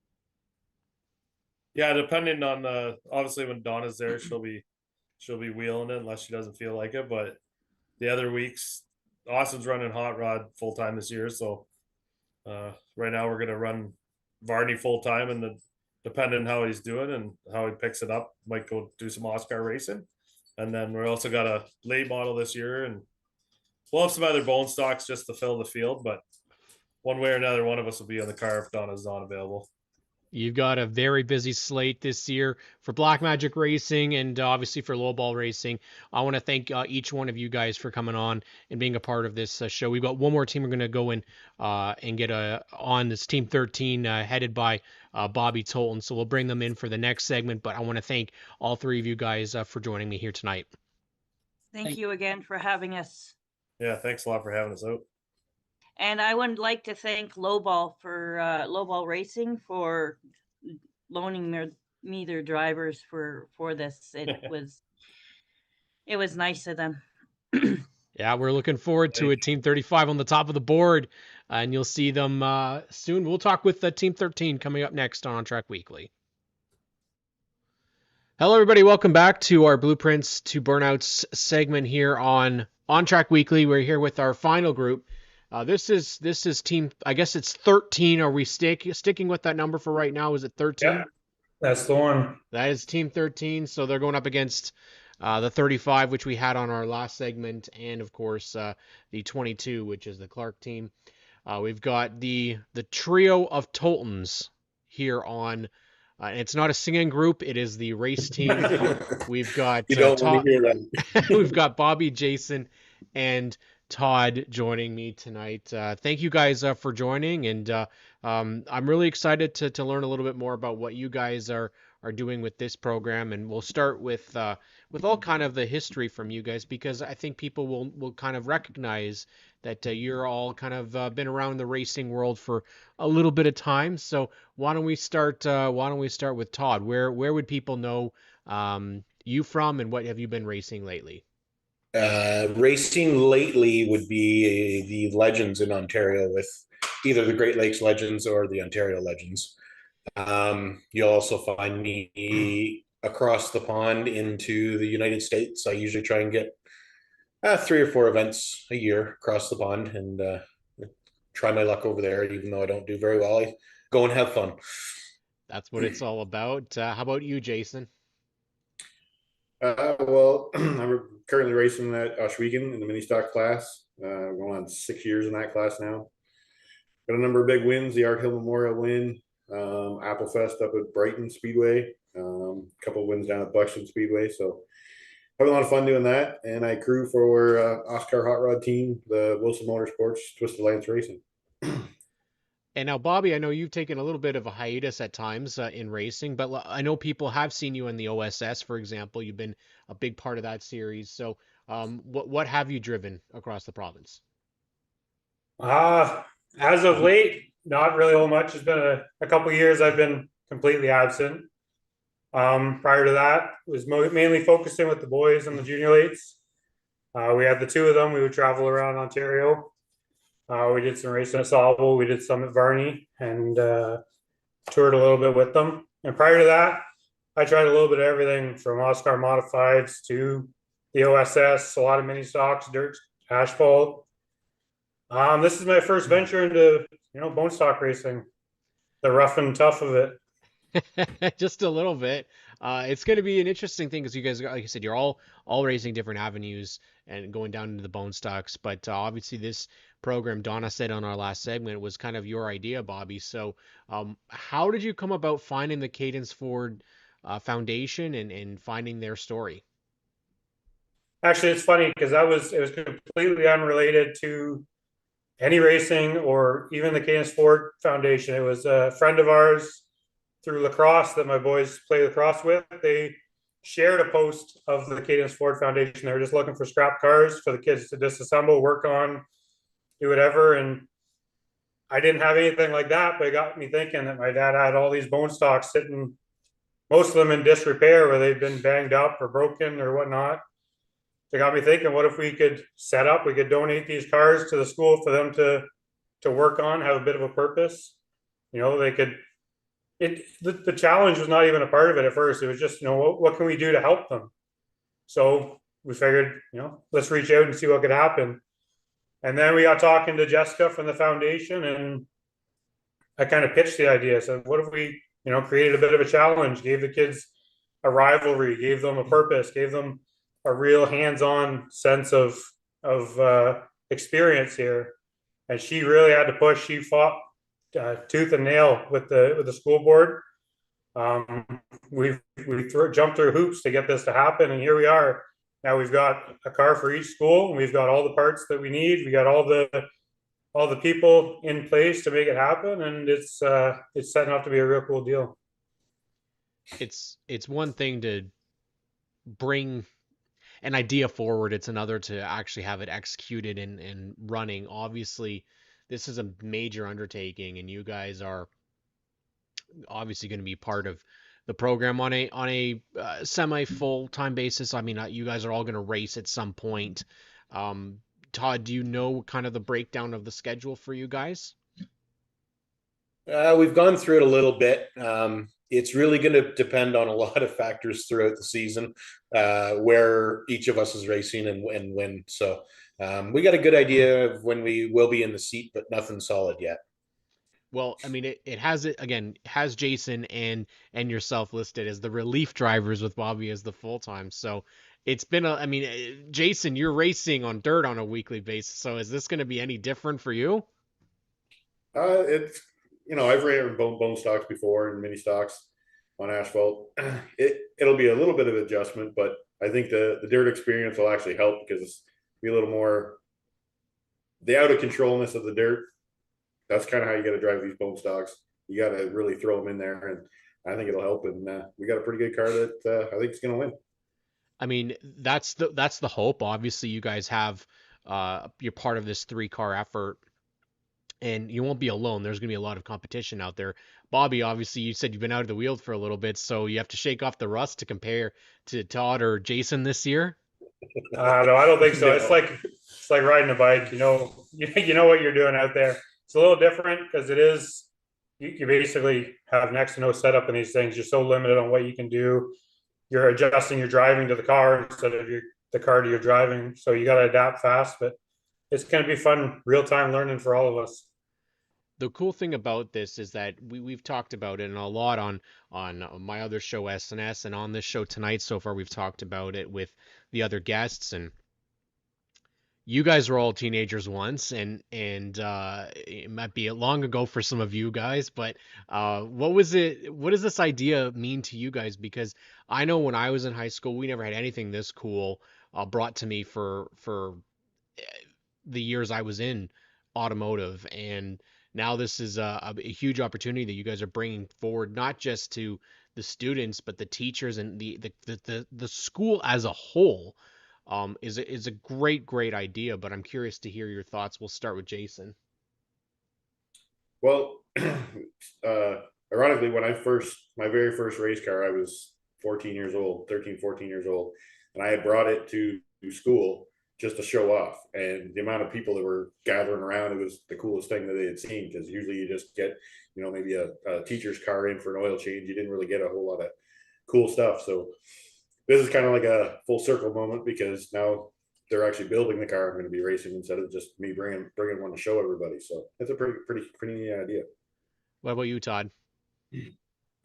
Yeah, depending on obviously when Donna's there, she'll be wheeling it unless she doesn't feel like it. But the other weeks, Austin's running hot rod full time this year, so right now we're gonna run Varney full time, and depending on how he's doing and how he picks it up, might go do some Oscar racing. And then we also got a late model this year, and we'll have some other bone stocks just to fill the field. But one way or another, one of us will be on the car if Donna's not available. You've got a very busy slate this year for Black Magic Racing and obviously for Lowball Racing. I want to thank each one of you guys for coming on and being a part of this show. We've got one more team we're going to go in and get on. This Team 13 headed by Bobby Tolton. So we'll bring them in for the next segment. But I want to thank all three of you guys for joining me here tonight. Thank you again for having us. Yeah, thanks a lot for having us out. And I would like to thank Lowball Racing for loaning me their drivers for this. It was nice of them. Yeah, we're looking forward to it. Team 35 on the top of the board, and you'll see them soon. We'll talk with Team 13 coming up next on ONTrack Weekly. Hello, everybody. Welcome back to our Blueprints to Burnouts segment here on ONTrack Weekly. We're here with our final group. This is team, I guess it's 13. Are we sticking with that number for right now? Is it 13? Yeah, that's the one. That is team 13. So they're going up against the 35, which we had on our last segment, and of course the 22, which is the Clark team. We've got the trio of Toltons here on. It's not a singing group; it is the race team. We've got you don't want to hear that. We've got Bobby, Jason, and Todd joining me tonight. Thank you guys for joining, and I'm really excited to learn a little bit more about what you guys are doing with this program. And we'll start with all kind of the history from you guys, because I think people will kind of recognize that you're all kind of been around the racing world for a little bit of time. So why don't we start with Todd? Where would people know you from, and what have you been racing lately? Racing lately would be the Legends in Ontario, with either the Great Lakes Legends or the Ontario Legends. You'll also find me across the pond into the United States. I usually try and get 3 or 4 events a year across the pond, and try my luck over there. Even though I don't do very well, I go and have fun. That's what it's all about. How about you, Jason? Well, I'm currently racing at Oshwegan in the mini stock class. Going on 6 years in that class now. Got a number of big wins: the Art Hill Memorial win, Applefest up at Brighton Speedway, a couple of wins down at Buxton Speedway. So having a lot of fun doing that. And I crew for Oscar Hot Rod Team, the Wilson Motorsports Twisted Lance Racing. And now, Bobby, I know you've taken a little bit of a hiatus at times in racing, but I know people have seen you in the OSS, for example. You've been a big part of that series. So, what have you driven across the province? As of late, not really all much. It's been a couple of years I've been completely absent. Prior to that, was mainly focusing with the boys and the junior lates. We had the two of them. We would travel around Ontario. We did some racing at Sauble. We did some at Varney, and toured a little bit with them. And prior to that, I tried a little bit of everything from Oscar modifieds to the OSS, a lot of mini stocks, dirt, asphalt. This is my first venture into bone stock racing, the rough and tough of it. Just a little bit. It's going to be an interesting thing because you guys, like I said, you're all racing different avenues and going down into the bone stocks. But obviously, this program, Donna said on our last segment, was kind of your idea, Bobby. So, how did you come about finding the Cadence Ford Foundation and finding their story? Actually, it's funny because it was completely unrelated to any racing or even the Cadence Ford Foundation. It was a friend of ours through lacrosse that my boys play lacrosse with. They shared a post of the Cadence Ford Foundation. They were just looking for scrap cars for the kids to disassemble, work on, do whatever. And I didn't have anything like that, but it got me thinking that my dad had all these bone stocks sitting, most of them in disrepair where they've been banged up or broken or whatnot. It got me thinking, what if we could donate these cars to the school for them to work on, have a bit of a purpose. They could, the challenge was not even a part of it at first. It was just, what can we do to help them? So we figured, let's reach out and see what could happen. And then we got talking to Jessica from the foundation, and I kind of pitched the idea. So what if we, created a bit of a challenge, gave the kids a rivalry, gave them a purpose, gave them a real hands-on sense of experience here. And she really had to push. She fought tooth and nail with the school board. We jumped through hoops to get this to happen, and here we are. Now we've got a car for each school, and we've got all the parts that we need. We got all the people in place to make it happen, and it's setting up to be a real cool deal. It's one thing to bring an idea forward. It's another to actually have it executed and running. Obviously, this is a major undertaking, and you guys are obviously going to be part of the program on a semi full-time basis. I mean, you guys are all going to race at some point. Todd, do you know kind of the breakdown of the schedule for you guys? We've gone through it a little bit. It's really going to depend on a lot of factors throughout the season, where each of us is racing and when. So we got a good idea of when we will be in the seat, but nothing solid yet. Well, I mean, it has Jason and yourself listed as the relief drivers with Bobby as the full-time. So it's been Jason, you're racing on dirt on a weekly basis. So is this going to be any different for you? It's I've ran bone stocks before and mini stocks on asphalt. It'll be a little bit of adjustment, but I think the dirt experience will actually help because it's be a little more the out of controlness of the dirt. That's kind of how you got to drive these bone stocks. You got to really throw them in there, and I think it'll help. And we got a pretty good car that I think is going to win. I mean, that's the hope. Obviously, you guys have you're part of this 3-car effort, and you won't be alone. There's going to be a lot of competition out there. Bobby, obviously, you said you've been out of the wheel for a little bit, so you have to shake off the rust to compare to Todd or Jason this year. No, I don't think so. It's like riding a bike. You know what you're doing out there. It's a little different because it is you basically have next to no setup in these things. You're so limited on what you can do. you're adjusting your driving to the car instead of the car to your driving. So you got to adapt fast, but it's going to be fun, real time learning for all of us. The cool thing about this is that we've talked about it and a lot on my other show SNS and on this show tonight so far we've talked about it with the other guests, and you guys were all teenagers once, and it might be long ago for some of you guys, but what does this idea mean to you guys? Because I know when I was in high school we never had anything this cool brought to me for the years I was in automotive, and now this is a huge opportunity that you guys are bringing forward, not just to the students, but the teachers and the school as a whole. Is a great idea, but I'm curious to hear your thoughts. We'll start with Jason. Well, ironically, when my very first race car, I was 14 years old, 13, 14 years old, and I had brought it to school just to show off. And the amount of people that were gathering around, it was the coolest thing that they had seen, because usually you just get, maybe a teacher's car in for an oil change. You didn't really get a whole lot of cool stuff. So this is kind of like a full circle moment, because now they're actually building the car I'm going to be racing instead of just me bringing one to show everybody. So it's a pretty neat idea. What about you, Todd?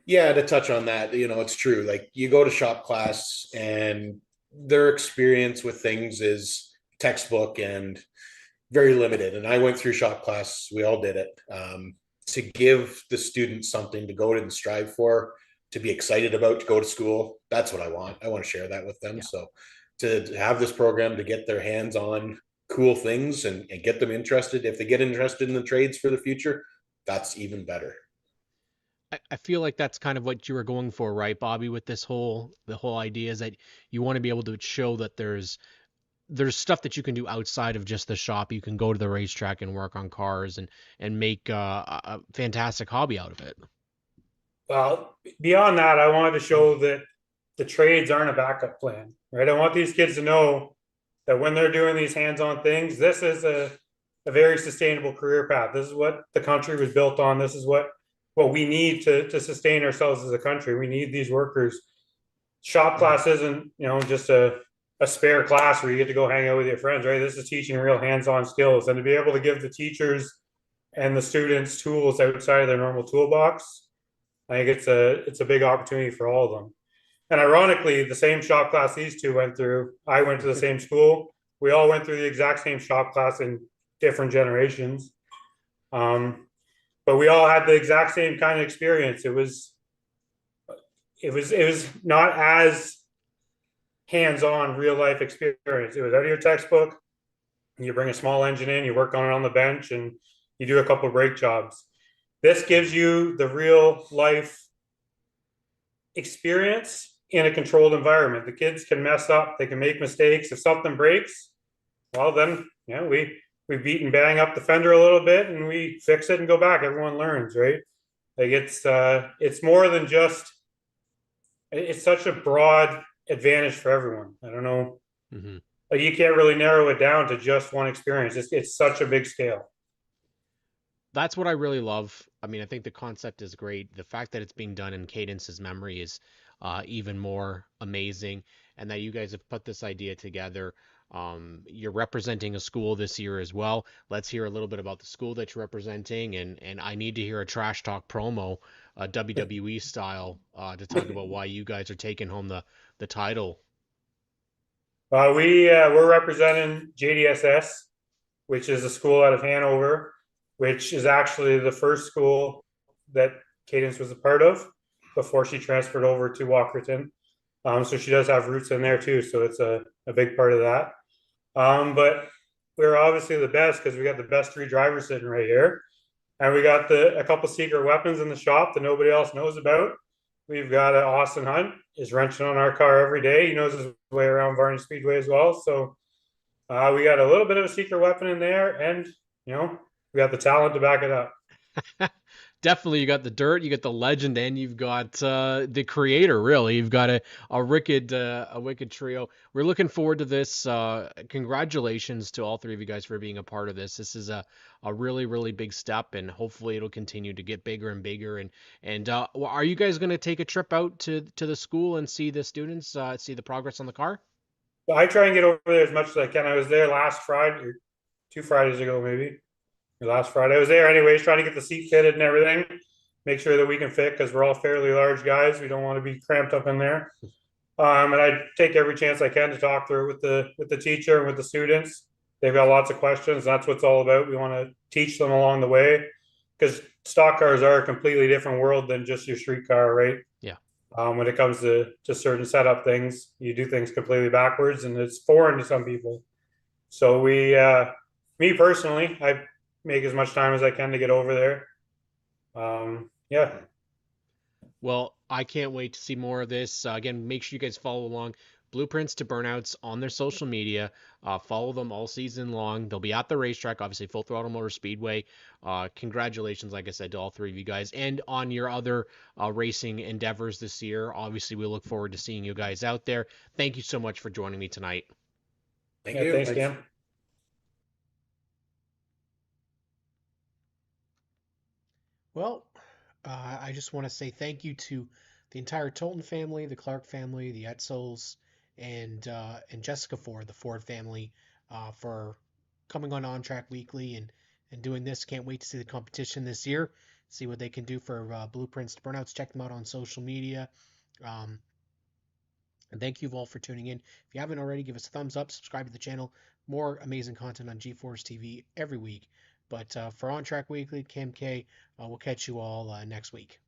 Yeah, to touch on that, it's true. Like, you go to shop class and their experience with things is textbook and very limited. And I went through shop class, we all did it. To give the students something to go and strive for, to be excited about, to go to school, that's what I want. I want to share that with them. Yeah. So to have this program, to get their hands on cool things and get them interested, if they get interested in the trades for the future, that's even better. I feel like that's kind of what you were going for, right, Bobby, with the whole idea is that you want to be able to show that there's stuff that you can do outside of just the shop. You can go to the racetrack and work on cars and make a fantastic hobby out of it. Well, beyond that, I wanted to show that the trades aren't a backup plan, right? I want these kids to know that when they're doing these hands-on things, this is a very sustainable career path. This is what the country was built on. This is what we need to sustain ourselves as a country. We need these workers. Shop class isn't, just a spare class where you get to go hang out with your friends, right? This is teaching real hands-on skills, and to be able to give the teachers and the students tools outside of their normal toolbox, I think it's a big opportunity for all of them. And ironically, the same shop class these two went through, I went to the same school. We all went through the exact same shop class in different generations. But we all had the exact same kind of experience. It was not as hands-on real life experience. It was out of your textbook. You bring a small engine in, you work on it on the bench, and you do a couple of brake jobs. This gives you the real life experience in a controlled environment. The kids can mess up, they can make mistakes. If something breaks, well, then we beat and bang up the fender a little bit and we fix it and go back. Everyone learns, right? Like, it's more than just, it's such a broad advantage for everyone. I don't know. Mm-hmm. Like, you can't really narrow it down to just one experience. It's such a big scale. That's what I really love. I mean, I think the concept is great. The fact that it's being done in Cadence's memory is even more amazing, and that you guys have put this idea together. You're representing a school this year as well. Let's hear a little bit about the school that you're representing, and I need to hear a trash talk promo, WWE style, to talk about why you guys are taking home the title. We're representing JDSS, which is a school out of Hanover, which is actually the first school that Cadence was a part of before she transferred over to Walkerton. So she does have roots in there too. So it's a big part of that. But we're obviously the best because we got the best three drivers sitting right here. And we got a couple secret weapons in the shop that nobody else knows about. We've got Austin Hunt is wrenching on our car every day. He knows his way around Varney Speedway as well. So we got a little bit of a secret weapon in there, and we got the talent to back it up. definitely you got the dirt, you got the legend, and you've got the creator. Really, you've got a wicked trio. We're looking forward to this. Congratulations to all three of you guys for being a part of this. This is a really big step, and hopefully it'll continue to get bigger and bigger. And are you guys going to take a trip out to the school and see the students, see the progress on the car? I try and get over there as much as I can. I was there last Friday, or 2 Fridays ago, maybe. Or last Friday, I was there anyways, trying to get the seat fitted and everything. Make sure that we can fit because we're all fairly large guys. We don't want to be cramped up in there. And I take every chance I can to talk through it with the teacher and with the students. They've got lots of questions. That's what it's all about. We want to teach them along the way because stock cars are a completely different world than just your street car, right? Yeah. When it comes to certain setup things, you do things completely backwards, and it's foreign to some people. So me personally, I make as much time as I can to get over there. Yeah. Well, I can't wait to see more of this. Again, make sure you guys follow along Blueprints to Burnouts on their social media. Follow them all season long. They'll be at the racetrack, obviously, Full Throttle Motor Speedway. Congratulations, like I said, to all three of you guys. And on your other racing endeavors this year. Obviously, we look forward to seeing you guys out there. Thank you so much for joining me tonight. Thank you. Thanks, Cam. Well, I just want to say thank you to the entire Tolton family, the Clark family, the Etzels, and Jessica Ford, the Ford family, for coming on OnTrack Weekly and doing this. Can't wait to see the competition this year. See what they can do for Blueprints to Burnouts. Check them out on social media. Um, and thank you all for tuning in. If you haven't already, give us a thumbs up, subscribe to the channel. More amazing content on G-Force TV every week. But for OnTrack Weekly, Cam K, we'll catch you all next week.